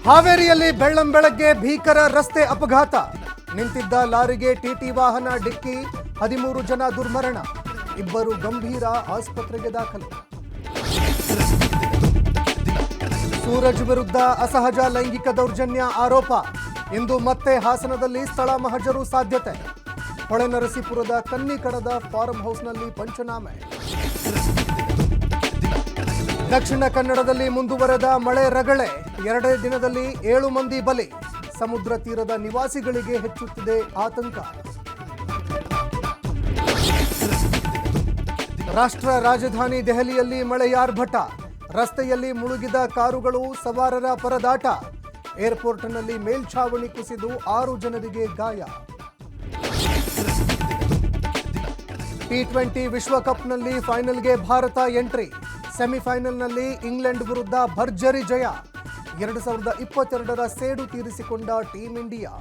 ಹಾವೇರಿಯಲ್ಲಿ ಬೆಳ್ಳಂಬೆಳಗ್ಗೆ ಭೀಕರ ರಸ್ತೆ ಅಪಘಾತ. ನಿಂತಿದ್ದ ಲಾರಿಗೆ ಟಿಟಿ ವಾಹನ ಡಿಕ್ಕಿ, 13 ಜನ ದುರ್ಮರಣ, 2 ಗಂಭೀರ ಆಸ್ಪತ್ರೆಗೆ ದಾಖಲು. ಸೂರಜ್ ವಿರುದ್ಧ ಅಸಹಜ ಲೈಂಗಿಕ ದೌರ್ಜನ್ಯ ಆರೋಪ. ಇಂದು ಮತ್ತೆ ಹಾಸನದಲ್ಲಿ ಸ್ಥಳ ಮಹಜರು ಸಾಧ್ಯತೆ. ಹೊಳೆನರಸೀಪುರದ ಕನ್ನಿಕಡದ ಫಾರ್ಮ್ ಹೌಸ್ನಲ್ಲಿ ಪಂಚನಾಮೆ. ದಕ್ಷಿಣ ಕನ್ನಡದಲ್ಲಿ ಮುಂದುವರೆದ ಮಳೆ ರಗಳೆ. 2 ದಿನದಲ್ಲಿ 7 ಮಂದಿ ಬಲಿ. ಸಮುದ್ರ ತೀರದ ನಿವಾಸಿಗಳಿಗೆ ಹೆಚ್ಚುತ್ತಿದೆ ಆತಂಕ. ರಾಷ್ಟ್ರ ರಾಜಧಾನಿ ದೆಹಲಿಯಲ್ಲಿ ಮಳೆಯಾರ್ಭಟ. ರಸ್ತೆಯಲ್ಲಿ ಮುಳುಗಿದ ಕಾರುಗಳು, ಸವಾರರ ಪರದಾಟ. ಏರ್ಪೋರ್ಟ್ನಲ್ಲಿ ಮೇಲ್ಛಾವಣಿ ಕುಸಿದು 6 ಜನರಿಗೆ ಗಾಯ. ಟಿ20 ವಿಶ್ವಕಪ್ನಲ್ಲಿ ಫೈನಲ್ಗೆ ಭಾರತ ಎಂಟ್ರಿ. ಸೆಮಿಫೈನಲ್ನಲ್ಲಿ ಇಂಗ್ಲೆಂಡ್ ವಿರುದ್ಧ ಭರ್ಜರಿ ಜಯ. 2022ರ ಸೇಡು ತೀರಿಸಿಕೊಂಡ ಟೀಂ ಇಂಡಿಯಾ.